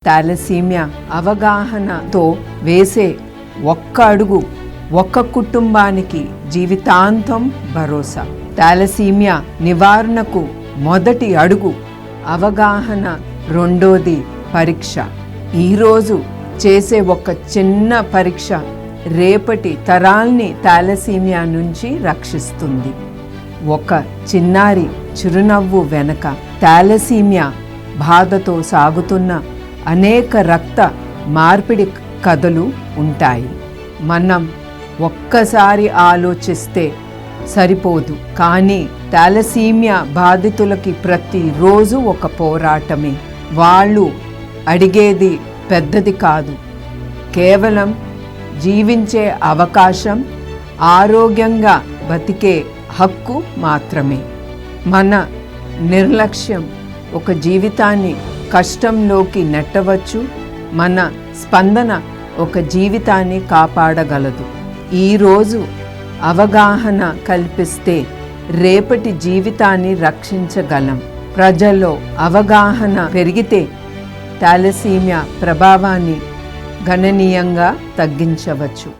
Thalassaemia అవగాహనతో వేసే ఒక్క అడుగు ఒక్క కుటుంబానికి జీవితాంతం భరోసా. థాలసీమియా నివారణకు మొదటి అడుగు అవగాహన, రెండోది పరీక్ష. ఈరోజు చేసే ఒక చిన్న పరీక్ష రేపటి తరాల్ని థాలసీమియా నుంచి రక్షిస్తుంది. ఒక చిన్నారి చిరునవ్వు వెనక థాలసీమియా బాధతో సాగుతున్న అనేక రక్త మార్పిడి కథలు ఉంటాయి. మనం ఒక్కసారి ఆలోచిస్తే సరిపోదు, కానీ థాలసీమియా బాధితులకి ప్రతిరోజు ఒక పోరాటమే. వాళ్ళు అడిగేది పెద్దది కాదు, కేవలం జీవించే అవకాశం, ఆరోగ్యంగా బతికే హక్కు మాత్రమే. మన నిర్లక్ష్యం ఒక జీవితాన్ని కష్టంలోకి నెట్టవచ్చు, మన స్పందన ఒక జీవితాన్ని కాపాడగలదు. ఈరోజు అవగాహన కల్పిస్తే రేపటి జీవితాన్ని రక్షించగలం. ప్రజల్లో అవగాహన పెరిగితే థాలసీమియా ప్రభావాన్ని గణనీయంగా తగ్గించవచ్చు.